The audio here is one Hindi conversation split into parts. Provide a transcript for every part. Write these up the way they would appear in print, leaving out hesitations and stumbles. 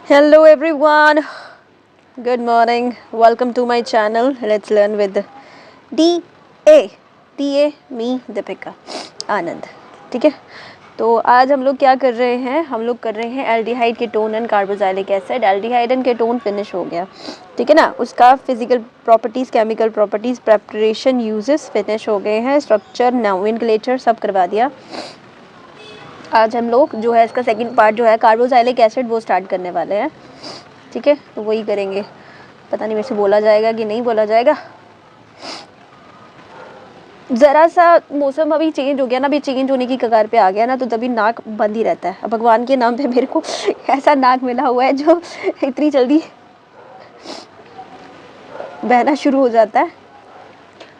Hello everyone. Good morning. Welcome to my channel. Let's learn with DA. DA me Deepika आनंद. ठीक है, तो आज हम लोग क्या कर रहे हैं, हम लोग कर रहे हैं aldehyde ketone and carboxylic acid. Aldehyde and ketone finish हो गया, ठीक है ना. उसका physical properties, chemical properties, preparation, uses finish हो गए हैं. स्ट्रक्चर, नोमेनक्लेचर सब करवा दिया. आज हम लोग जो है इसका सेकंड पार्ट जो है कार्बोक्सिलिक एसिड वो स्टार्ट करने वाले हैं. ठीक है, तो वही करेंगे. पता नहीं मेरे से बोला जाएगा कि नहीं बोला जाएगा. ज़रा सा मौसम अभी चेंज हो गया ना, अभी चेंज होने की कगार पे आ गया ना, तो तभी नाक बंद ही रहता है. भगवान के नाम पे मेरे को ऐसा नाक मिला हुआ है जो इतनी जल्दी बहना शुरू हो जाता है.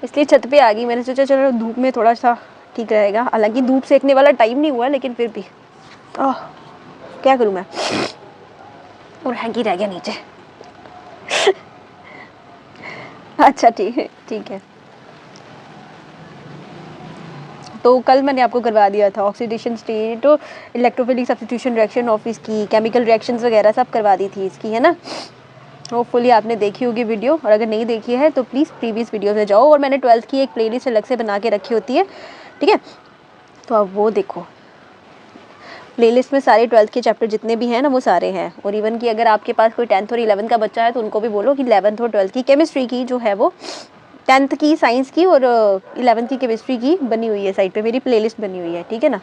इसलिए छत पे आ गई. मैंने सोचा चलो धूप में थोड़ा सा ठीक रहेगा. हालांकि धूप सेकने वाला टाइम नहीं हुआ, लेकिन फिर भी क्या करूँ मैं. और हैंकी रह गया नीचे. अच्छा ठीक है. तो कल मैंने आपको करवा दिया था oxidation state, electrophilic substitution reaction of इसकी, केमिकल रिएक्शंस वगैरह सब करवा दी थी इसकी, है ना. होपफुली आपने देखी होगी वीडियो, और अगर नहीं देखी है तो प्लीज़ प्रीवियस वीडियो में जाओ. और मैंने 12th की एक प्लेलिस्ट अलग से बना के रखी होती है, ठीक है, तो आप वो देखो. प्लेलिस्ट में सारे 12th के चैप्टर जितने भी हैं ना वो सारे हैं. और इवन कि अगर आपके पास कोई 10th और 11th का बच्चा है तो उनको भी बोलो कि 11th और 12th की केमिस्ट्री की जो है वो 10th की साइंस की और 11th की केमिस्ट्री की बनी हुई है, साइड पे मेरी प्लेलिस्ट बनी हुई है, ठीक है ना.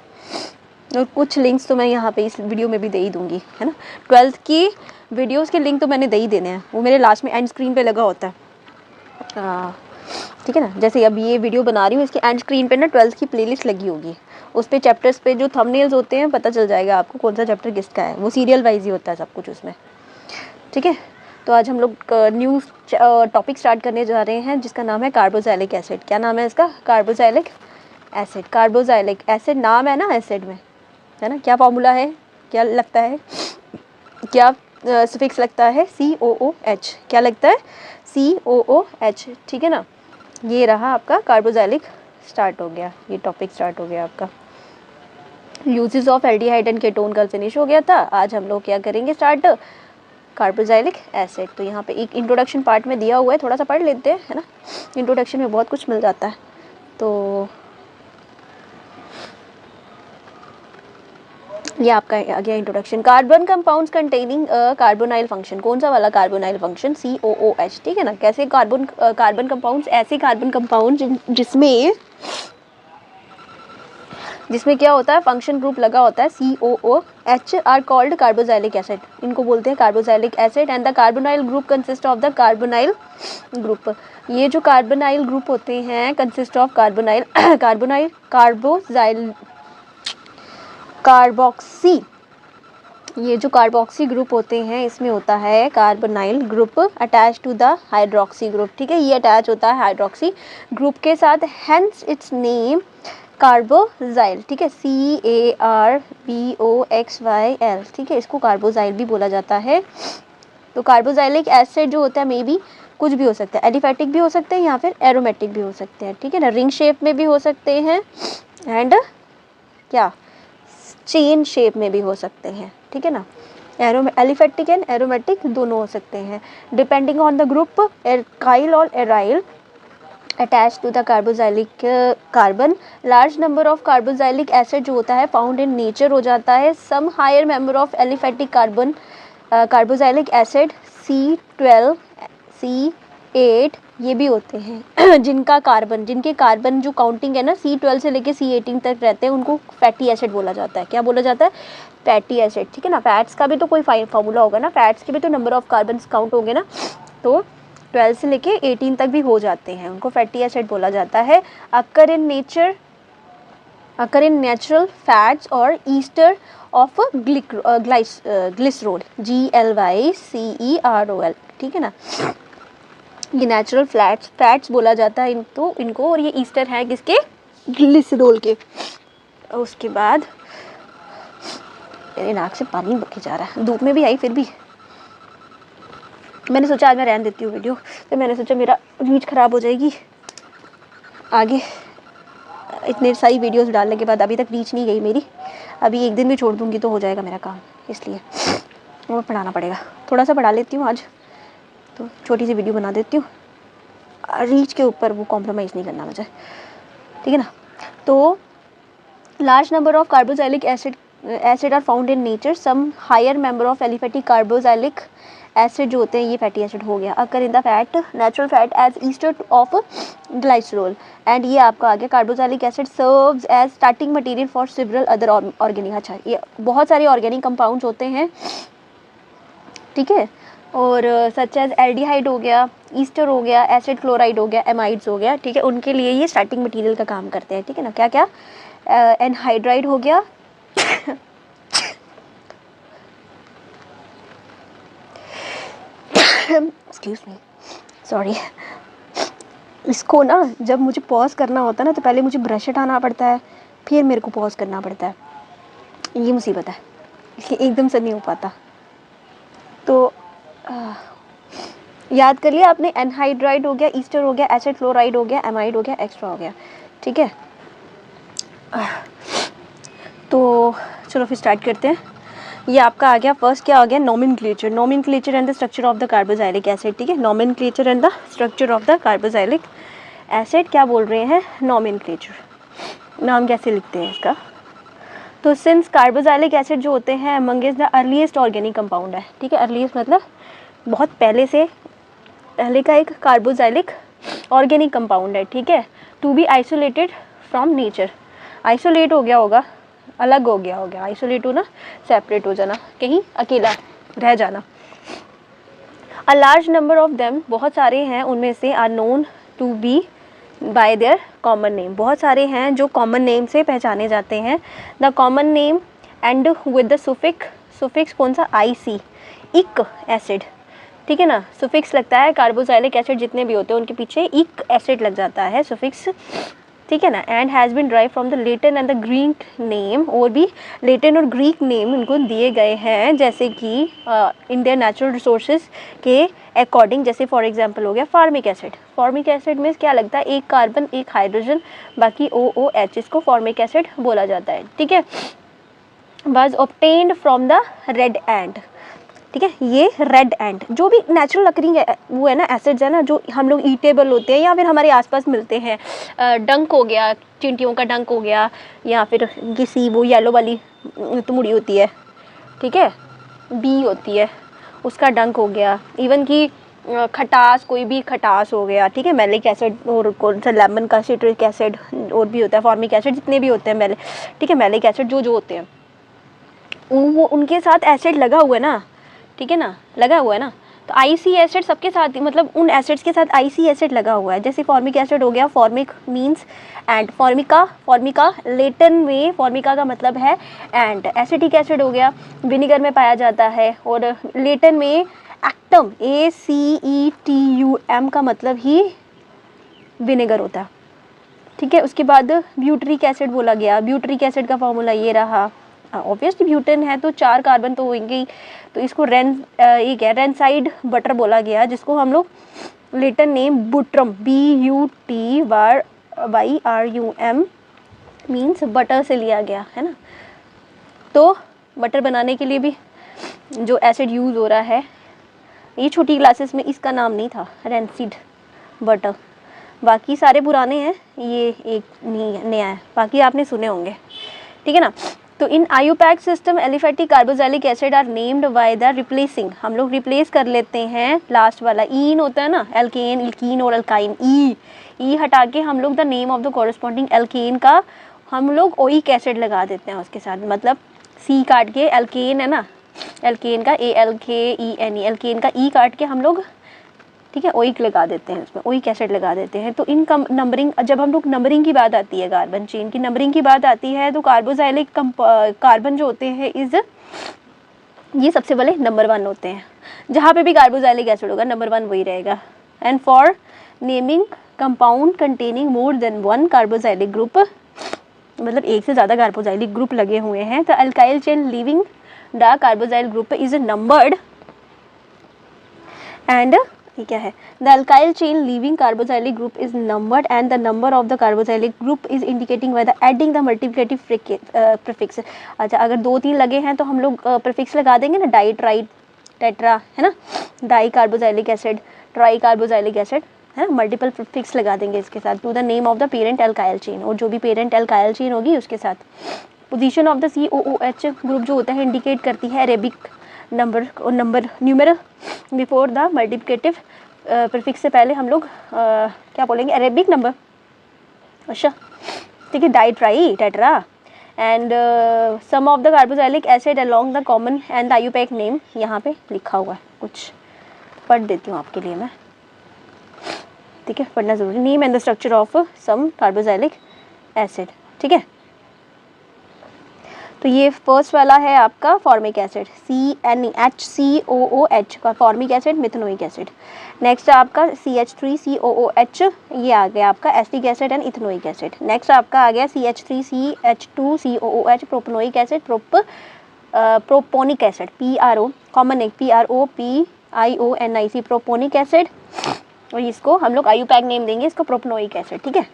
और कुछ लिंक्स तो मैं यहाँ पे इस वीडियो में भी दे ही दूँगी, है ना. 12th की वीडियोज़ के लिंक तो मैंने दे ही देने हैं, वो मेरे लास्ट में एंड स्क्रीन पर लगा होता है. ठीक है ना. जैसे अब ये वीडियो बना रही हूँ, इसके एंड स्क्रीन पे ना 12th की प्लेलिस्ट लगी होगी. उस पे चैप्टर्स पे जो थंबनेल्स होते हैं पता चल जाएगा आपको कौन सा चैप्टर किसका है. वो सीरियल वाइज ही होता है सब कुछ उसमें, ठीक है. तो आज हम लोग न्यू टॉपिक स्टार्ट करने जा रहे हैं जिसका नाम है कार्बोक्सिलिक एसिड. क्या नाम है इसका? Carboxylic acid. कार्बोक्सिलिक एसिड नाम है ना एसिड में, है ना. क्या फॉर्मूला है, क्या लगता है, क्या सफिक्स लगता है? COOH. क्या लगता है? COOH, ठीक है ना. ये रहा आपका कार्बोक्सिलिक स्टार्ट हो गया, ये टॉपिक स्टार्ट हो गया आपका. Uses of aldehyde and ketone कल फिनिश हो गया था. आज हम लोग क्या करेंगे स्टार्ट? Carboxylic acid. तो यहाँ पे एक इंट्रोडक्शन पार्ट में दिया हुआ है, थोड़ा सा पढ़ लेते हैं, है ना. इंट्रोडक्शन में बहुत कुछ मिल जाता है. तो ये आपका आ गया introduction. Carbon compounds containing carbonyl function. कौन सा वाला कार्बोनाइल फंक्शन? COOH, ठीक है ना. कैसे कार्बन कंपाउंड्स? ऐसे कार्बन कंपाउंड जिसमें क्या होता है, फंक्शन ग्रुप लगा होता है COOH are called carboxylic acid. इनको बोलते हैं carboxylic acid. And the carbonyl group consist of the carbonyl group. ये जो कार्बोनाइल ग्रुप होते हैं कंसिस्ट ऑफ कार्बोक्सी. ये जो कार्बोक्सी ग्रुप होते हैं इसमें होता है carbonyl group attach to the hydroxy group, ठीक है. ये अटैच होता है हाइड्रोक्सी ग्रुप के साथ, हेंस इट्स नेम कार्बोक्साइल, ठीक है. CARBOXYL, ठीक है. इसको कार्बोक्साइल भी बोला जाता है. तो कार्बोक्सिलिक एसिड जो होता है मे बी कुछ भी हो सकता है, एलिफेटिक भी हो सकते हैं या फिर एरोमेटिक भी हो सकते हैं, ठीक है ना. रिंग शेप में भी हो सकते हैं एंड क्या चेन शेप में भी हो सकते हैं, ठीक है ना. एलिफेटिक एंड एरोमेटिक दोनों हो सकते हैं depending on the group. Alkyl और aryl attached to the carboxylic carbon. large number of carboxylic acid जो होता है found in nature हो जाता है. some higher member of aliphatic carbon carboxylic acid C12 C8 ये भी होते हैं जिनके कार्बन जो काउंटिंग है ना C12 से लेके C18 तक रहते हैं, उनको फैटी एसिड बोला जाता है. क्या बोला जाता है? फैटी एसिड, ठीक है ना. फैट्स का भी तो कोई फॉर्मूला होगा ना, फैट्स के भी तो नंबर ऑफ कार्बन काउंट होंगे ना. तो 12 से लेके 18 तक भी हो जाते हैं, उनको फैटी एसिड बोला जाता है. अकर इन नेचुरल फैट्स और ईस्टर ऑफ ग्लिसरॉल GLYCEROL, ठीक है ना. ये नेचुरल फैट्स बोला जाता है इनको. और ये ईस्टर है किसके? ग्लिसरॉल के. उसके बाद मेरे नाक से पानी बह जा रहा है, धूप में भी आई फिर भी. मैंने सोचा आज मैं रहने देती हूँ वीडियो, फिर मैंने सोचा मेरा रीच ख़राब हो जाएगी आगे. इतने सारी वीडियोस डालने के बाद अभी तक रीच नहीं गई मेरी. अभी एक दिन भी छोड़ दूँगी तो हो जाएगा मेरा काम, इसलिए वो पढ़ाना पड़ेगा, थोड़ा सा पढ़ा लेती हूँ आज, तो छोटी सी वीडियो बना देती हूँ। रीच के ऊपर वो कॉम्प्रोमाइज़ नहीं करना मुझे, ठीक है ना। तो large number of carboxylic acid are found in nature, some higher member of aliphatic carboxylic acid जो होते हैं ये फैटी एसिड हो गया, occur in the fat natural fat as ester of glycerol, and ये आपका आ गया carboxylic acid serves as starting material for several other organic. अच्छा, ये बहुत सारे ऑर्गेनिक कंपाउंड्स होते हैं, ठीक है, और सच एज एल्डिहाइड हो गया, ईस्टर हो गया, एसिड क्लोराइड हो गया, एमाइड्स हो गया, ठीक है, उनके लिए ये स्टार्टिंग मटेरियल का काम करते हैं, ठीक है ना। क्या क्या, एनहाइड्राइड हो गया एक्सक्यूज मी, सॉरी, इसको ना जब मुझे पॉज करना होता है ना तो पहले मुझे ब्रश हटाना पड़ता है, फिर मेरे को पॉज करना पड़ता है, ये मुसीबत है, इसलिए एकदम से नहीं हो पाता। तो याद कर लिया आपने, एनहाइड्राइड हो गया, ईस्टर हो गया, एसिड क्लोराइड हो गया, एमाइड हो गया, एक्स्ट्रा हो गया, ठीक है। तो चलो फिर स्टार्ट करते हैं। ये आपका आ गया, फर्स्ट क्या आ गया, nomenclature, nomenclature and the structure of the carboxylic acid, ठीक है, nomenclature and the structure of the carboxylic acid, क्या बोल रहे हैं, नोमेनक्लेचर, नाम कैसे लिखते हैं इसका। तो सिंस कार्बोक्सिलिक एसिड जो होते हैं amongst the earliest organic compound है, ठीक है, अर्लीस्ट मतलब बहुत पहले का एक कार्बोक्सिलिक ऑर्गेनिक कंपाउंड है, ठीक है, to be isolated from nature, isolate हो गया होगा, अलग हो गया होगा, आइसोलेट हो ना, सेपरेट हो जाना, कहीं अकेला रह जाना। A large number of them, बहुत सारे हैं उनमें से, are known to be by their common name, बहुत सारे हैं जो कॉमन नेम से पहचाने जाते हैं। The common name and with the suffix कौन सा, IC, इक एसिड, ठीक है ना, सुफिक्स लगता है, कार्बोक्सिलिक एसिड जितने भी होते हैं उनके पीछे इक एसिड लग जाता है, सुफिक्स, ठीक है ना। And has been drive from the Latin and the Greek name, और भी लेटिन और ग्रीक नेम इनको दिए गए हैं, जैसे कि इन देयर नेचुरल रिसोर्सेज के अकॉर्डिंग, जैसे फॉर एग्जांपल हो गया फॉर्मिक एसिड, फॉर्मिक एसिड में क्या लगता है, एक कार्बन एक हाइड्रोजन, बाकी OOH, इसको फॉर्मिक एसिड बोला जाता है, ठीक है। Was obtained from the red एंट, ठीक है, ये रेड एंट जो भी नेचुरल अकरिंग है वो है ना, एसिड्स है ना, जो हम लोग ईटेबल होते हैं या फिर हमारे आसपास मिलते हैं, डंक हो गया, चींटियों का डंक हो गया, या फिर किसी वो येलो वाली तुमड़ी होती है, ठीक है, बी होती है, उसका डंक हो गया, इवन कि खटास, कोई भी खटास हो गया, ठीक है, मैलिक एसिड, और कौन सा लेमन का सिट्रिक एसिड, और भी होता है फॉर्मिक एसिड, जितने भी होते हैं ठीक है, मैलिक एसिड जो होते हैं वो उनके साथ एसिड लगा हुआ है ना, ठीक है ना, लगा हुआ है ना, तो IC एसिड सबके साथ, मतलब उन एसिड्स के साथ IC एसिड लगा हुआ है, जैसे फॉर्मिक एसिड हो गया, formic means and, Formica Latin में फॉर्मिका का मतलब है एंड, एसिटिक एसिड हो गया, विनेगर में पाया जाता है, और लेटिन में एक्टम, ACETUM का मतलब ही विनेगर होता है, ठीक है। उसके बाद ब्यूटरिक एसिड बोला गया, ब्यूटरिक एसिड का फॉर्मूला ये रहा, ऑब्वियसली ब्यूटेन है तो 4 कार्बन तो होंगे ही, तो इसको रेनसाइड बटर बोला गया, जिसको हम लोग Latin name butyrum, BUTYRUM means butter से लिया गया है ना। तो बटर बनाने के लिए भी जो एसिड यूज़ हो रहा है, ये छोटी क्लासेस में इसका नाम नहीं था, रेनसीड बटर, बाकी सारे पुराने हैं, ये एक नया है, बाकी आपने सुने होंगे, ठीक है ना। तो in IUPAC system aliphatic carboxylic acid are named by the replacing, हम लोग रिप्लेस कर लेते हैं लास्ट वाला ईन होता है ना, एल्केन, इल्कीन और अल्काइन, ई हटा के हम लोग the name of the corresponding alkane का हम लोग ओइक एसिड लगा देते हैं उसके साथ, मतलब C काट के, एल्केन है ना, एल्केन का ALKENE, एल्केन का E काट के हम लोग, ठीक है, ओइक लगा देते हैं, उसमें ओइक एसिड लगा देते हैं। तो इनका नंबरिंग, जब हम लोग नंबरिंग की बात आती है, कार्बन चेन की नंबरिंग की बात आती है, तो कार्बोक्सिलिक कार्बन जो होते हैं ये सबसे पहले नंबर 1 होते हैं, जहाँ पे भी कार्बोक्सिलिक एसिड होगा नंबर 1 वही रहेगा। And for naming compound containing more than 1 carboxylic group, मतलब एक से ज़्यादा कार्बोक्सिलिक ग्रुप लगे हुए हैं, तो alkyl chain leaving the carboxyl group is numbered, and ये क्या है, the alkyl chain leaving carboxylic group is numbered and the number of the carboxylic group is indicating by the adding the multiplicative prefix. अच्छा, अगर 2-3 लगे हैं तो हम लोग प्रीफिक्स लगा देंगे ना, डाई, ट्राई, टेट्रा, है ना, di carboxylic acid, tri carboxylic acid, है ना, मल्टीपल प्रीफिक्स लगा देंगे इसके साथ to the name of the parent alkyl chain, और जो भी पेरेंट एल्काइल चेन होगी उसके साथ। Position of the COOH group जो होता है इंडिकेट करती है अरेबिक नंबर और number numeral before the multiplicative prefix से पहले हम लोग क्या बोलेंगे, अरेबिक नंबर। अच्छा ठीक है, di tri tetra and some of the carboxylic acid along the common and the IUPAC name, यहाँ पे लिखा हुआ है, कुछ पढ़ देती हूँ आपके लिए मैं, ठीक है, पढ़ना जरूरी। Name and the structure of some carboxylic acid, ठीक है। तो ये फर्स्ट वाला है आपका फॉर्मिक एसिड, CnHCOOH का formic acid, methanoic acid. Next आपका CH3COOH, ये आ गया आपका acetic acid and ethanoic acid. Next आपका आ गया CH3CH2COOH propanoic acid, propionic acid, PRO common एक PROPIONIC प्रोपोनिक एसिड, और इसको हम लोग आईयूपैक नेम देंगे इसको प्रोपनोइक एसिड, ठीक है।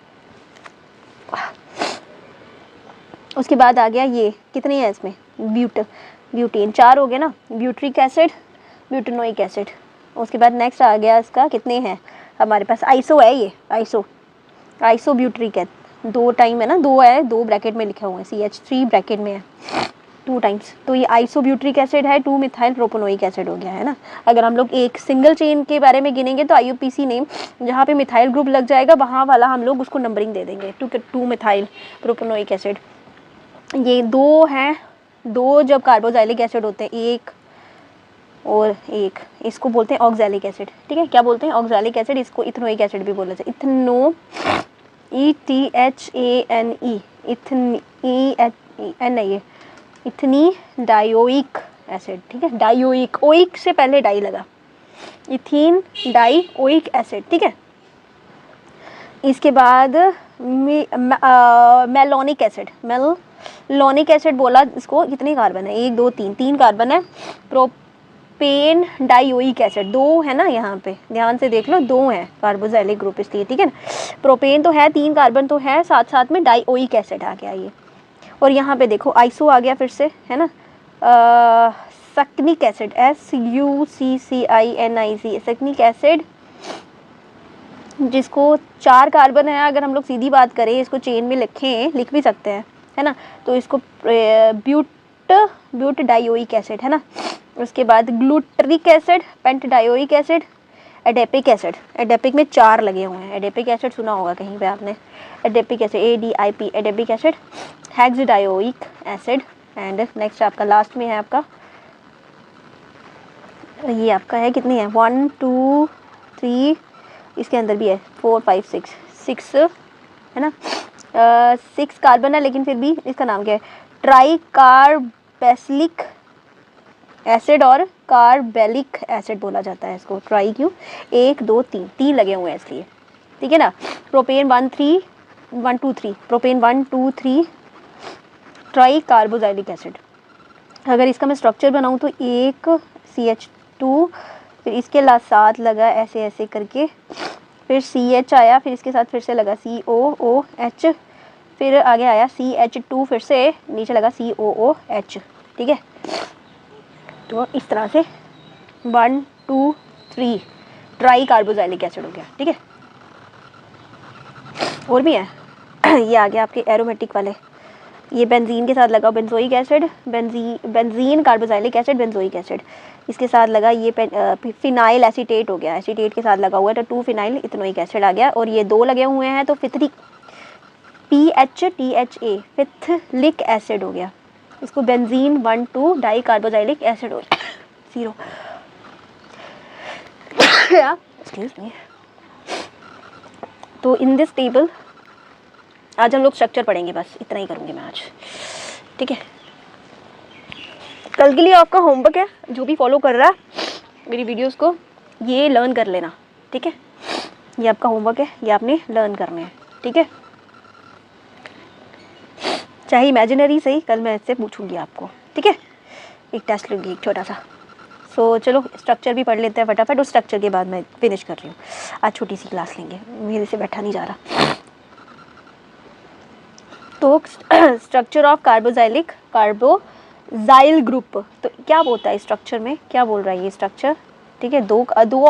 उसके बाद आ गया ये, कितने हैं इसमें, ब्यूटेन 4 हो गए ना, ब्यूट्रिक एसिड, ब्यूटेनोइक एसिड। उसके बाद नेक्स्ट आ गया इसका, कितने हैं हमारे पास, आइसो है, ये आइसो ब्यूट्रिक है, 2 टाइम है ना, 2 है, 2 ब्रैकेट में लिखा हुआ है, CH3 ब्रैकेट में है 2 टाइम्स, तो ये आइसो ब्यूट्रिक एसिड है, 2 मिथाइल प्रोपोनोइक एसिड हो गया, है ना। अगर हम लोग एक सिंगल चेन के बारे में गिनेंगे तो IUPAC नेम जहाँ पे मिथाइल ग्रुप लग जाएगा वहाँ वाला हम लोग उसको नंबरिंग दे देंगे, 2 मिथाइल प्रोपोनोइक एसिड। ये 2 हैं, 2 जब कार्बोजाइलिक एसिड होते हैं, एक और एक, इसको बोलते हैं ऑक्सैलिक एसिड, ठीक है। क्या बोलते हैं, ऑक्सैलिक एसिड, इसको इथेनोइक एसिड भी बोला जाता है, इथेनो ETHANE, इथनी डायोइक एसिड, ठीक है, डायोइक, ओइक से पहले डाई लगा, इथीन डाइओइक एसिड, ठीक है। इसके बाद मेलोनिक एसिड, मेलोनिक एसिड बोला, इसको कितने कार्बन है, 1 2 3 कार्बन है। प्रोपेन डाइओइक एसिड 2 है ना, यहाँ पे ध्यान से देख लो, 2 है कार्बोजाइलिक ग्रुप इसलिए, ठीक है ना। प्रोपेन तो है, 3 कार्बन तो है, साथ साथ में डाइओइक एसिड आ गया ये। और यहाँ पे देखो आइसो आ गया फिर से, है ना, सक्निक एसिड, SUCCINIC, सक्निक एसिड, जिसको 4 कार्बन है। अगर हम लोग सीधी बात करें, इसको चेन में लिख भी सकते हैं, है ना, तो इसको ब्यूट डाइओइक एसिड, है ना। उसके बाद glutaric acid, pentanedioic acid, adipic acid, adipic में 4 लगे हुए हैं, एडेपिक एसिड सुना होगा कहीं पे आपने, adipic acid, ADIP, adipic acid, hexanedioic acid. And next आपका लास्ट में है आपका, ये आपका है, कितनी है, 1 2 3, इसके अंदर भी है 4 5 6 है ना, 6 कार्बन है, लेकिन फिर भी इसका नाम क्या है, ट्राई कार्बैसिलिक एसिड और कार्बेलिक एसिड बोला जाता है इसको। ट्राई क्यों, 1 2 3 लगे हुए हैं इसलिए, ठीक है ना। Propane 1 2 3, propane 1 2 3 try carboxylic acid. अगर इसका मैं स्ट्रक्चर बनाऊँ तो एक CH2, फिर इसके साथ लगा ऐसे ऐसे करके, फिर CH आया, फिर इसके साथ फिर से लगा COOH, फिर आगे आया CH2, फिर से नीचे लगा COOH, ठीक है। तो इस तरह से 1 2 3 ट्राई कार्बोजाइलिक एसिड हो गया, ठीक है। और भी है ये आ गया आपके एरोमेटिक वाले, ये बेंजीन के साथ लगा benzoic acid, benzene carboxylic acid, benzoic acid. इसके साथ लगा ये फिनाइल एसीटेट हो गया, एसीटेट के साथ लगा हुआ है तो 2 फिनाइल इथेनोइक एसिड आ गया। और ये 2 लगे हुए हैं तो फिथलिक, PHTHA, फिथलिक एसिड हो गया, इसको बेंजीन 1 2 डाई कार्बोजाइलिक एसिड हो गया, 0 एक्सक्यूज मी। तो इन दिस टेबल आज हम लोग स्ट्रक्चर पढ़ेंगे, बस इतना ही करूँगी मैं आज, ठीक है। कल के लिए आपका होमवर्क है, जो भी फॉलो कर रहा है मेरी वीडियोस को, ये लर्न कर लेना, ठीक है। ये आपका होमवर्क है, ये आपने लर्न करने हैं, ठीक है। चाहे इमेजिनरी सही, कल मैं इससे पूछूंगी आपको, ठीक है। एक टेस्ट लूँगी, एक छोटा सा। सो चलो स्ट्रक्चर भी पढ़ लेते हैं फटाफट, उस स्ट्रक्चर के बाद मैं फिनिश कर रही हूँ। आज छोटी सी क्लास लेंगे, मेरे से बैठा नहीं जा रहा। तो स्ट्रक्चर ऑफ कार्बोजाइलिक जाइल ग्रुप। तो क्या बोलता है स्ट्रक्चर में, क्या बोल रहा है ये स्ट्रक्चर, ठीक है, दो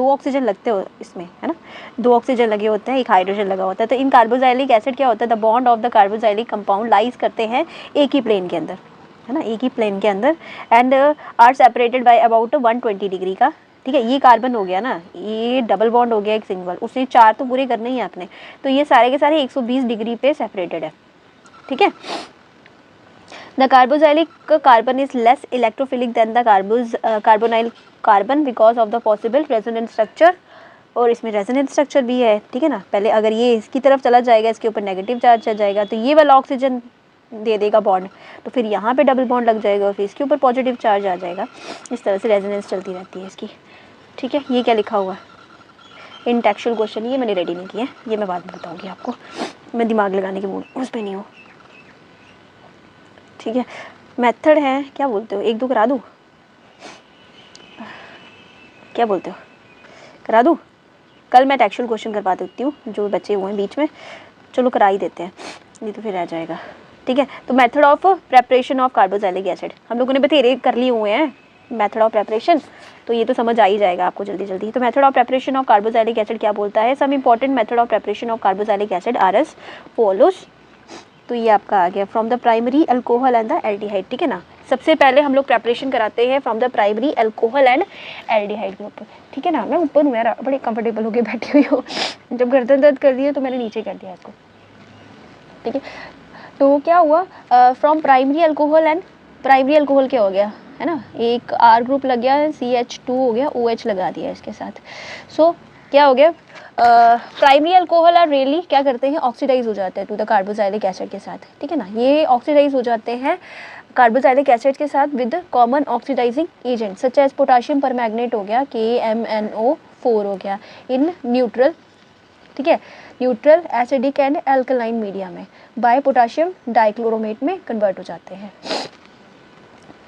ऑक्सीजन लगते हो इसमें, है ना, 2 ऑक्सीजन लगे होते हैं, 1 हाइड्रोजन लगा होता है। तो इन कार्बोजाइलिक एसिड क्या होता है, the bond of the carboxylic compound lies करते हैं एक ही प्लेन के अंदर, है ना, एक ही प्लेन के अंदर, and are separated by about 120 degree का, ठीक है। ये कार्बन हो गया ना, ये डबल बॉन्ड हो गया एक सिंगल, उसने 4 तो पूरे करने ही है आपने, तो ये सारे के सारे 120 डिग्री पे सेपरेटेड है, ठीक है। The carboxylic carbon is less electrophilic than the carbonyl carbon because of the possible resonance structure, और इसमें रेजोनेंस स्ट्रक्चर भी है, ठीक है ना। पहले अगर ये इसकी तरफ चला जाएगा, इसके ऊपर नेगेटिव चार्ज चल जाएगा, तो ये वाला ऑक्सीजन दे देगा बॉन्ड, तो फिर यहाँ पे डबल बॉन्ड लग जाएगा और फिर इसके ऊपर पॉजिटिव चार्ज आ जाएगा। इस तरह से रेजोनेंस चलती रहती है इसकी, ठीक है। ये क्या लिखा हुआ है, इन टेक्सचुअल क्वेश्चन, ये मैंने रेडी नहीं किया, ये मैं बाद में बताऊँगी आपको, मैं दिमाग लगाने के मूड उस पर नहीं हूँ, ठीक है। मेथड है, क्या बोलते हो, 1-2 करा दूँ, क्या बोलते हो, करा दूँ? कल मैं टेक्सचुअल क्वेश्चन करवा देती हूँ जो बचे हुए हैं बीच में, चलो करा ही देते हैं, नहीं तो फिर रह जाएगा, ठीक है। तो method of preparation of carboxylic acid हम लोगों ने बतेरे कर लिए हुए हैं, मेथड ऑफ प्रेपरेशन, तो ये तो समझ आ ही जाएगा आपको जल्दी जल्दी। तो method of preparation of carboxylic acid क्या बोलता है, some important method of preparation of carboxylic acid are as follows. तो ये आपका आ गया from the primary alcohol and the aldehyde, ठीक है ना। सबसे पहले हम लोग प्रेपरेशन कराते हैं from the primary alcohol and aldehyde group, ठीक है ना। मैं ऊपर हूँ यार, बड़ी कंफर्टेबल होकर बैठी हुई हूँ, जब गर्दन दर्द कर दिया तो मैंने नीचे कर दिया इसको, ठीक है। तो क्या हुआ, from primary alcohol and, primary alcohol क्या हो गया, है ना, एक R ग्रुप लग गया, CH2 हो गया, OH लगा दिया इसके साथ। सो क्या हो गया, प्राइमरी अल्कोहल और रेली क्या करते हैं, ऑक्सीडाइज हो जाते हैं टू द कार्बोजाइलिक एसिड के साथ, ठीक है ना। ये ऑक्सीडाइज हो जाते हैं कार्बोजाइलिक एसिड के साथ with common oxidising agent such as potassium permanganate हो गया, KMnO4 हो गया, इन न्यूट्रल, ठीक है, neutral acidic and alkaline media में बाय पोटाशियम डाइक्लोरोमेट में कन्वर्ट हो जाते हैं,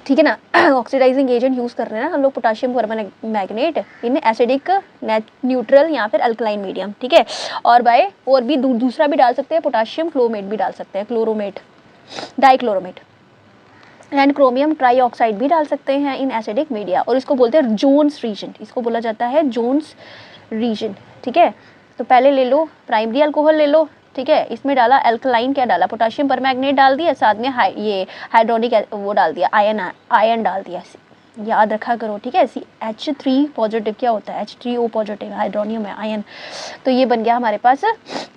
ठीक है ना। ऑक्सीडाइजिंग एजेंट यूज़ कर रहे हैं ना हम लोग, potassium permanganate in acidic neutral या फिर अल्कलाइन मीडियम, ठीक है। और बाय और भी दूसरा भी डाल सकते हैं, पोटाशियम क्लोमेट भी डाल सकते हैं, क्लोरोमेट, डाइक्लोरोमेट, एंड क्रोमियम ट्राईऑक्साइड भी डाल सकते हैं इन एसिडिक मीडिया, और इसको बोलते हैं जोन्स रीजन, इसको बोला जाता है जोन्स रीजन, ठीक है। तो पहले ले लो प्राइमरी अल्कोहल ले लो, ठीक है, इसमें डाला अल्कलाइन, क्या डाला, पोटाशियम परमैंगनेट डाल दिया, साथ में ये हाइड्रोनिक वो डाल दिया, आयन डाल दिया, याद रखा करो, ठीक है। H3 पॉजिटिव क्या होता है, H3O पॉजिटिव हाइड्रोनियम है, आयन। तो ये बन गया हमारे पास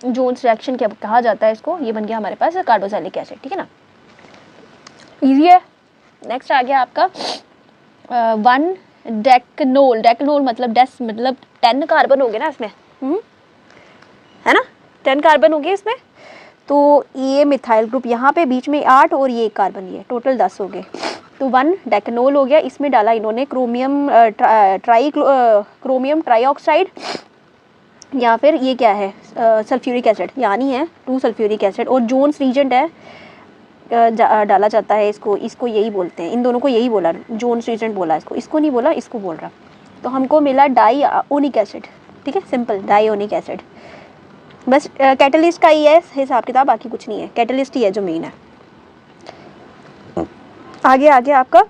जोन्स रिएक्शन, क्या कहा जाता है इसको, ये बन गया हमारे पास कार्बोजाइलिक एसिड, ठीक है ना, इजी है। नेक्स्ट आ गया आपका 1 डेकनोल, डेकनोल मतलब 10 कार्बन हो गए ना इसमें, है ना, 10 कार्बन हो गए इसमें। तो ये मिथाइल ग्रुप यहाँ पे बीच में 8 और ये 1 कार्बन, ये टोटल 10 हो गए। तो 1 डेकनोल हो गया, इसमें डाला इन्होंने क्रोमियम ट्राईऑक्साइड, या फिर ये क्या है, सल्फ्यूरिक एसिड, यानी है 2 सल्फ्यूरिक एसिड, और जोन्स रीजेंट है, डाला जाता है इसको यही बोलते हैं, इन दोनों को यही बोला, जोन्स रीजेंट बोला इसको नहीं बोला, इसको बोल रहा। तो हमको मिला डाईओनिक एसिड, ठीक है, सिंपल डाईओनिक एसिड। बस कैटलिस्ट का ही है हिसाब किताब, बाकी कुछ नहीं है, कैटलिस्ट ही है जो मेन है। आगे आपका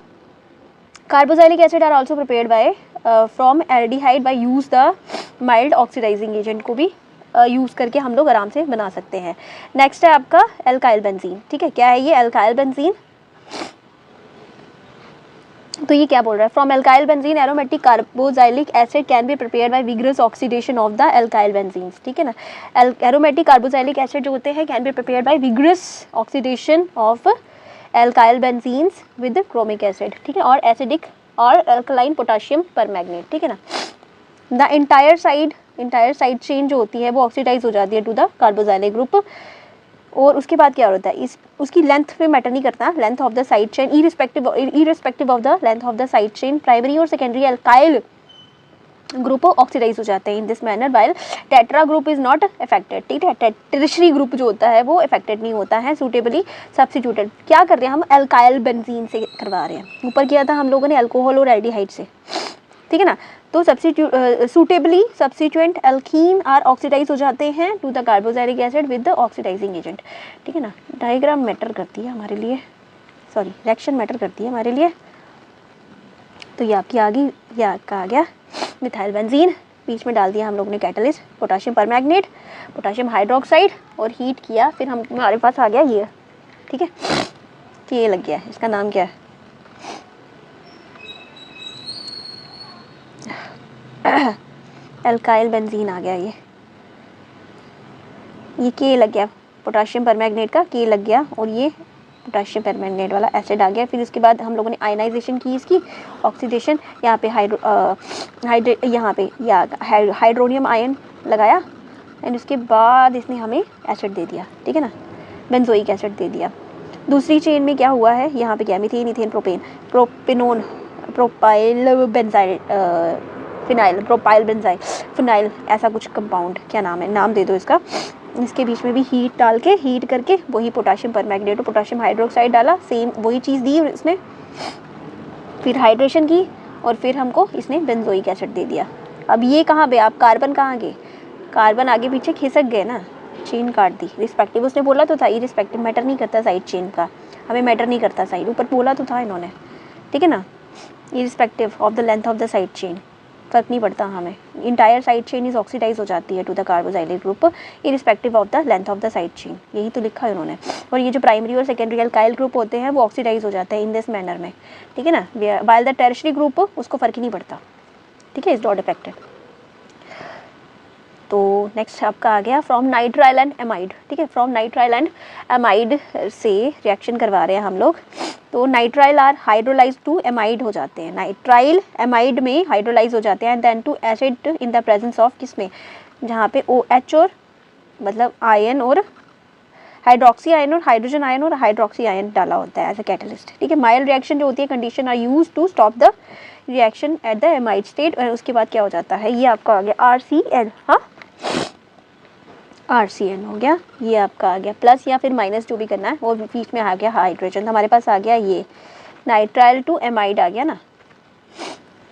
carboxylic acid are also prepared by from aldehyde by use the mild oxidising agent, को भी यूज़ करके हम लोग आराम से बना सकते हैं। नेक्स्ट है आपका एल्काइल बेंजीन, ठीक है, क्या है ये एल्काइल बेंजीन, तो ये क्या बोल रहा है, from alkyl benzene aromatic carboxylic acid can be prepared by vigorous oxidation of the alkyl benzenes, ठीक है ना। एरोमेटिक कार्बोजाइलिक एसिड जो होते हैं can be prepared by vigorous oxidation of alkyl benzenes with chromic acid, ठीक है, और एसिडिक और अल्कलाइन पोटाशियम परमैंगनेट, ठीक है ना। द इंटायर साइड चेन जो होती है वो ऑक्सीडाइज हो जाती है टू द कार्बोजाइलिक ग्रुप, और उसके बाद क्या होता है, उसकी लेंथ पे मैटर नहीं करता, length of the side chain irrespective of the length of the side chain, primary और सेकेंडरी अल्काइल ग्रुप ऑक्सीडाइज हो जाते हैं in this manner, while tetra group is not affected, ठीक है। टेरिशरी ग्रुप जो होता है वो अफेक्टेड नहीं होता है, सूटेबली सब्स्टिट्यूटेड। क्या कर रहे हैं हम, एल्काइल बेंजीन से करवा रहे हैं, ऊपर किया था हम लोगों ने अल्कोहल और एल्डिहाइड से, ठीक है ना। तो suitably substituent alkene are oxidise हो जाते हैं to the carboxylic acid with the oxidising agent, ठीक है ना। डायग्राम मैटर करती है हमारे लिए, सॉरी रिएक्शन मैटर करती है हमारे लिए। तो ये आपकी आ गई, ये आपका आ गया मिथाइल बेंजीन, बीच में डाल दिया हम लोगों ने catalyst potassium permanganate, potassium hydroxide और हीट किया, फिर हमारे पास आ गया ये, ठीक है, कि ये लग गया है, इसका नाम क्या है, एल्काइल बेंजीन आ गया। ये के लग गया, पोटाशियम परमैंगनेट का के लग गया, और ये पोटाशियम परमैंगनेट वाला एसिड आ गया। फिर इसके बाद हम लोगों ने आयनाइजेशन की, इसकी ऑक्सीडेशन, यहाँ पे यहाँ पे हाइड्रोनियम आयन लगाया, एंड उसके बाद इसने हमें एसिड दे दिया, ठीक है ना, बेंजोइक एसिड दे दिया। दूसरी चेन में क्या हुआ है, यहाँ पे क्या methane, ethane, propane, propanone, propyl benzyl, phenyl, propyl benzyl, phenyl, ऐसा कुछ कंपाउंड, क्या नाम है, नाम दे दो इसका। इसके बीच में भी हीट डाल के, हीट करके वही पोटाशियम परमैंगनेट और पोटाशियम हाइड्रोक्साइड डाला, सेम वही चीज़ दी इसने, फिर हाइड्रेशन की, और फिर हमको इसने बेंजोइक एसिड दे दिया। अब ये कहाँ पे, आप कार्बन कहाँ गए, कार्बन आगे पीछे खिसक गए ना, चेन काट दी रिस्पेक्टिव, उसने बोला तो था ये रिस्पेक्टिव मैटर नहीं करता साइड चेन का, हमें मैटर नहीं करता साइड, ऊपर बोला तो था इन्होंने, ठीक है ना, irrespective of the length of the side chain, फर्क नहीं पड़ता हमें, entire side chain is oxidise हो जाती है to the carboxylic group irrespective of the length of the side chain, यही तो लिखा है उन्होंने। और ये जो प्राइमरी और सेकेंडरी एल्काइल ग्रुप होते हैं वो ऑक्सीडाइज हो जाते हैं इन दिस मैनर में, ठीक है ना, वाइल द टर्शियरी ग्रुप उसको फर्क ही नहीं पड़ता, ठीक है, इज नॉट अफेक्टेड। तो नेक्स्ट आपका आ गया फ्रॉम नाइट्राइल एंड एमाइड, ठीक है, फ्रॉम नाइट्राइल एंड एमाइड से रिएक्शन करवा रहे हैं हम लोग। तो nitrile are hydrolyse to amide हो जाते हैं, नाइट्राइल एमाइड में हाइड्रोलाइज हो जाते हैं, and then to acid in the presence of किसमें, जहाँ पे OH और मतलब आयन और हाइड्रोक्सी आयन और हाइड्रोजन आयन और हाइड्रोक्सी आयन डाला होता है एज अ कैटलिस्ट, ठीक है। माइल्ड रिएक्शन जो होती है condition are use to stop the reaction at the amide state, और उसके बाद क्या हो जाता है, ये आपका आ गया RCl, हाँ RCN हो गया, ये आपका आ गया प्लस या फिर माइनस जो भी करना है, और बीच में आ गया हाइड्रोजन, हमारे पास आ गया ये नाइट्राइल टू एमाइड आ गया ना,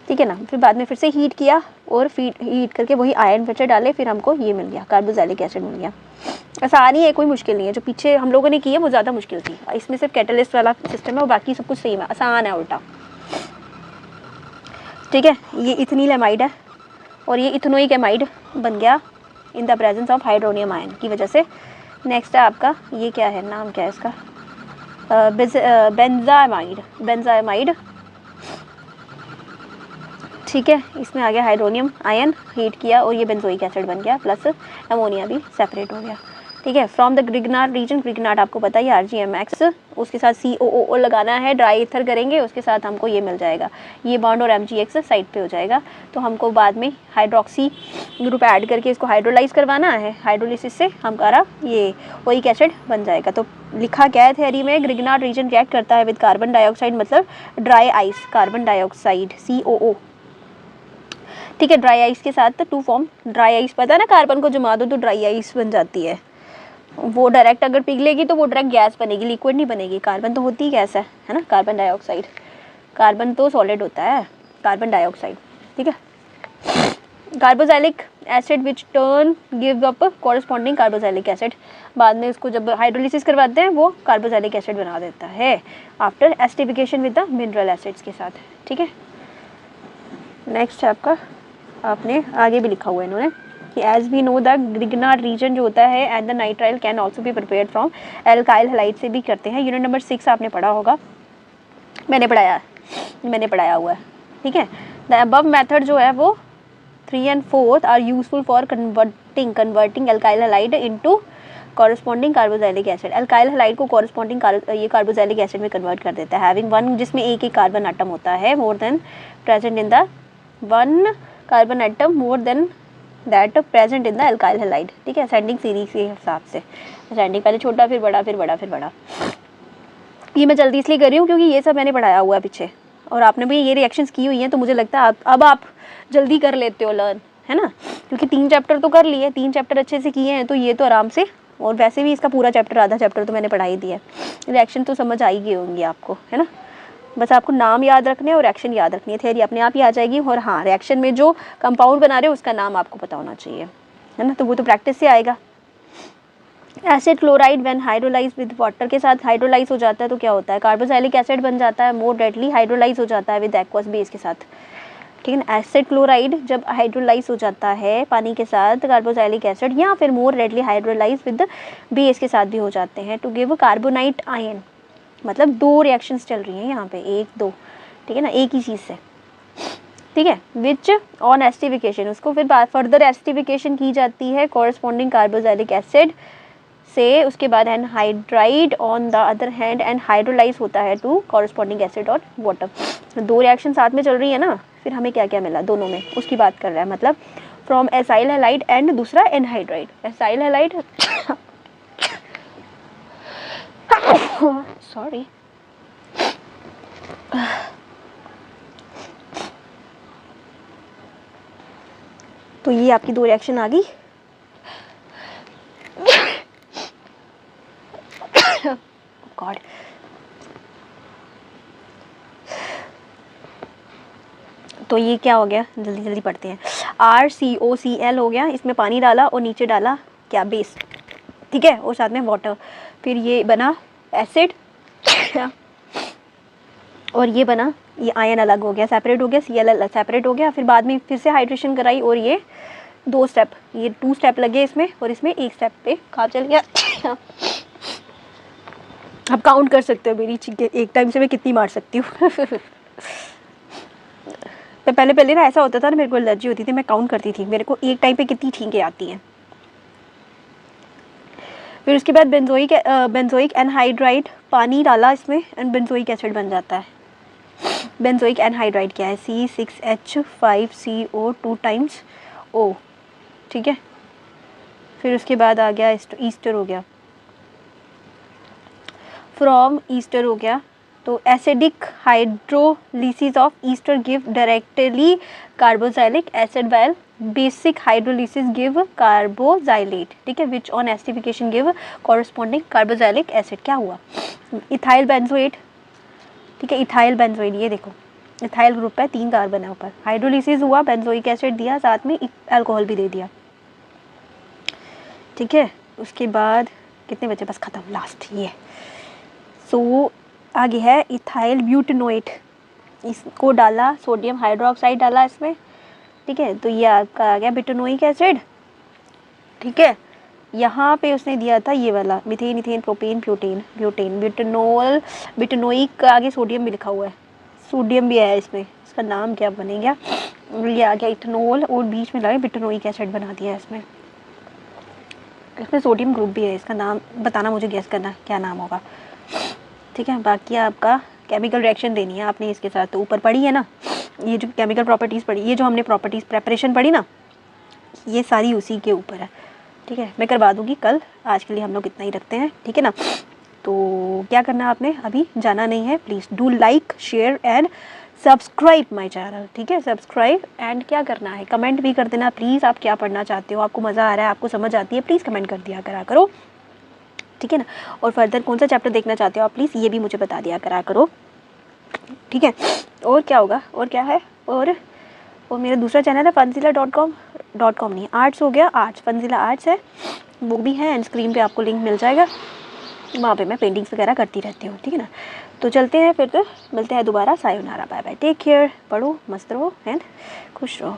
ठीक है ना। फिर बाद में फिर से हीट किया, और फिर हीट करके वही आयन फिर से डाले, फिर हमको ये मिल गया कार्बोक्सिलिक एसिड मिल गया। आसान ही है, कोई मुश्किल नहीं है, जो पीछे हम लोगों ने की है वो ज़्यादा मुश्किल थी, इसमें सिर्फ कैटलिस्ट वाला सिस्टम है और बाकी सब कुछ सेम है, आसान है उल्टा, ठीक है। ये इथनील एमाइड है और ये इथनोइक एमाइड बन गया इन the presence of hydronium ion की वजह से। नेक्स्ट है आपका ये क्या है, नाम क्या है इसका, बेंजामाइड, बेंजामाइड, ठीक है। इसमें आ गया हाइड्रोनियम आयन, हीट किया और ये बेंजोइक एसिड बन गया, प्लस अमोनिया भी सेपरेट हो गया, ठीक है। From the Grignard reason, Grignard आपको पता है RGMX, उसके साथ COO लगाना है, ड्राई ईथर करेंगे, उसके साथ हमको ये मिल जाएगा, ये बॉन्ड और MgX साइड पे हो जाएगा। तो हमको बाद में हाइड्रोक्सी ग्रुप ऐड करके इसको हाइड्रोलाइज करवाना है, हाइड्रोलिसिस से हमारा ये ओइक एसिड बन जाएगा। तो लिखा क्या है थ्योरी में, ग्रिग्नार्ड रीजन रिएक्ट करता है विद कार्बन डाइऑक्साइड, मतलब dry ice, carbon dioxide COO, ठीक है, ड्राई आइस के साथ टू फॉर्म, ड्राई आइस पता है ना, कार्बन को जमा दो तो ड्राई आइस बन जाती है, वो डायरेक्ट अगर पिघलेगी तो वो डायरेक्ट गैस बनेगी, लिक्विड नहीं बनेगी, कार्बन तो होती ही गैस है ना, कार्बन डाइऑक्साइड, कार्बन तो सॉलिड होता है, कार्बन डाइऑक्साइड, ठीक है। Carboxylic acid which turn give up corresponding carboxylic acid, बाद में उसको जब हाइड्रोलिसिस करवाते हैं वो कार्बोक्सिलिक एसिड बना देता है after acidification with the mineral acids के साथ, ठीक है। नेक्स्ट है आपका, आपने आगे भी लिखा हुआ है इन्होंने कि as we know the Grignard reagent जो होता है and the nitrile can also be prepared from alkyl halide से भी करते हैं। यूनिट नंबर 6 आपने पढ़ा होगा, मैंने पढ़ाया हुआ है, ठीक है। द अबव मेथड जो है वो 3 and 4 are useful for converting alkyl halide into corresponding carboxylic acid, alkyl halide को कॉरस्पॉन्डिंग ये कार्बोक्सिलिक एसिड में कन्वर्ट कर देता है, हैविंग वन, जिसमें एक कार्बन आटम होता है, more than present in the one carbon atom more than that present in the alkyl halide, ठीक है, असेंडिंग सीरीज के हिसाब से, असेंडिंग पहले छोटा फिर बड़ा फिर बड़ा फिर बड़ा। ये मैं जल्दी इसलिए कर रही हूँ क्योंकि ये सब मैंने पढ़ाया हुआ है पीछे, और आपने भी ये रिएक्शंस की हुई हैं, तो मुझे लगता है अब आप जल्दी कर लेते हो लर्न, है ना, क्योंकि 3 चैप्टर तो कर लिए, 3 चैप्टर अच्छे से किए हैं, तो ये तो आराम से, और वैसे भी इसका पूरा चैप्टर, आधा चैप्टर तो मैंने पढ़ा ही दिया है, रिएक्शन तो समझ आई गई होंगी आपको, है ना। बस आपको नाम याद रखने और रिएक्शन याद रखनी है, थ्योरी अपने आप ही आ जाएगी, और हाँ रिएक्शन में जो कंपाउंड बना रहे हो उसका नाम आपको पता होना चाहिए, है ना, तो वो तो प्रैक्टिस से आएगा। Acid chloride when hydrolyse with water के साथ हाइड्रोलाइज हो जाता है तो क्या होता है, कार्बोक्सिलिक एसिड बन जाता है, मोर डेडली हाइड्रोलाइज हो जाता है विद एक्वस बेस के साथ, ठीक है ना। एसिड क्लोराइड जब हाइड्रोलाइज हो जाता है पानी के साथ कार्बोक्सिलिक एसिड, या फिर more readily hydrolyse with base के साथ भी हो जाते हैं टू गिव कार्बोनाइट आयन। मतलब दो रिएक्शंस चल रही हैं यहाँ पे, एक दो, ठीक है ना, एक ही चीज़ से, ठीक है। विच ऑन एसिडिफिकेशन, उसको फिर फर्दर एसिडिफिकेशन की जाती है कॉरस्पॉन्डिंग कार्बोक्सिलिक एसिड से, उसके बाद anhydride on the other hand and hydrolyse होता है टू कॉरस्पॉन्डिंग एसिड और वाटर। दो रिएक्शन साथ में चल रही है ना, फिर हमें क्या क्या मिला दोनों में, उसकी बात कर रहा है। मतलब फ्रॉम एसाइल हैलाइड एंड दूसरा एनहाइड्राइड। एसाइल हैलाइड सॉरी, तो ये आपकी दो रिएक्शन आ गई। गॉड, तो ये क्या हो गया, जल्दी जल्दी पढ़ते हैं। RCOCl हो गया, इसमें पानी डाला और नीचे डाला क्या, बेस, ठीक है, और साथ में वाटर। फिर ये बना एसिड और ये बना, ये आयन अलग हो गया, सेपरेट हो गया, Cl सेपरेट हो गया। फिर बाद में फिर से हाइड्रेशन कराई और ये दो स्टेप, ये 2 स्टेप लगे इसमें, और इसमें एक स्टेप पे कहाँ चल गया। आप काउंट कर सकते हो मेरी एक टाइम से मैं कितनी मार सकती हूँ। तो पहले ना ऐसा होता था ना, मेरे को एलर्जी होती थी, मैं काउंट करती थी मेरे को एक टाइम पे कितनी छींकें आती हैं। फिर उसके बाद बेंजोइक एनहाइड्राइड, पानी डाला इसमें एंड बेंजोइक एसिड बन जाता है। बेंजोइक एनहाइड्राइड क्या है, C6H5CO2 टाइम्स O, ठीक है। फिर उसके बाद आ गया ईस्टर हो गया, फ्रॉम ईस्टर हो गया, तो acidic hydrolysis of ester give directly carboxylic acid while basic hydrolysis give carboxylate, ठीक है, which on acidification give corresponding carboxylic acid. क्या हुआ, इथाइल बेंजोएट, ठीक है, इथाइल बेंजोएट, ये देखो इथाइल ग्रुप है, 3 कार्बन है ऊपर, हाइड्रोलिसिस हुआ, बेंजोइक एसिड दिया, साथ में अल्कोहल भी दे दिया, ठीक है। उसके बाद कितने बचे, बस खत्म, लास्ट ये। सो आगे है इथाइल ब्यूटेनोएट, इसको डाला, सोडियम हाइड्रोक्साइड डाला इसमें, ठीक है, तो ये आपका आ गया ब्यूटेनोइक एसिड, ठीक है। यहाँ पे उसने दिया था ये वाला methane, ethane, propane, butane, butanoic का आगे सोडियम भी लिखा हुआ है, सोडियम भी है इसमें, इसका नाम क्या बनेगा, ये आ गया इथेनॉल, और बीच में लगा ब्यूटेनोइक एसिड बना दिया इसमें सोडियम ग्रुप भी है, इसका नाम बताना, मुझे गेस करना क्या नाम होगा, ठीक है। बाकी आपका केमिकल रिएक्शन देनी है आपने इसके साथ, तो ऊपर पढ़ी है ना ये जो केमिकल प्रॉपर्टीज़ पढ़ी, ये जो हमने प्रॉपर्टीज़ प्रेपरेशन पढ़ी ना, ये सारी उसी के ऊपर है, ठीक है। मैं करवा दूँगी कल, आज के लिए हम लोग इतना ही रखते हैं, ठीक है ना। तो क्या करना है आपने, अभी जाना नहीं है, please do like share and subscribe my channel, ठीक है, सब्सक्राइब एंड क्या करना है, कमेंट भी कर देना प्लीज़, आप क्या पढ़ना चाहते हो, आपको मज़ा आ रहा है, आपको समझ आती है, प्लीज़ कमेंट कर दिया करो, ठीक है ना। और फर्दर कौन सा चैप्टर देखना चाहते हो आप, प्लीज़ ये भी मुझे बता दिया करो, ठीक है। और क्या होगा, और क्या है, और मेरा दूसरा चैनल है fanzila.com नहीं, आर्ट्स हो गया, आर्ट्स फंजिला आर्ट्स है, वो भी है, एंड स्क्रीन पे आपको लिंक मिल जाएगा, वहाँ पे मैं पेंटिंग्स वगैरह करती रहती हूँ, ठीक है ना। तो चलते हैं फिर, तो मिलते हैं दोबारा, sayonara, bye bye, take care, पढ़ो, मस्त रहो एंड खुश रहो।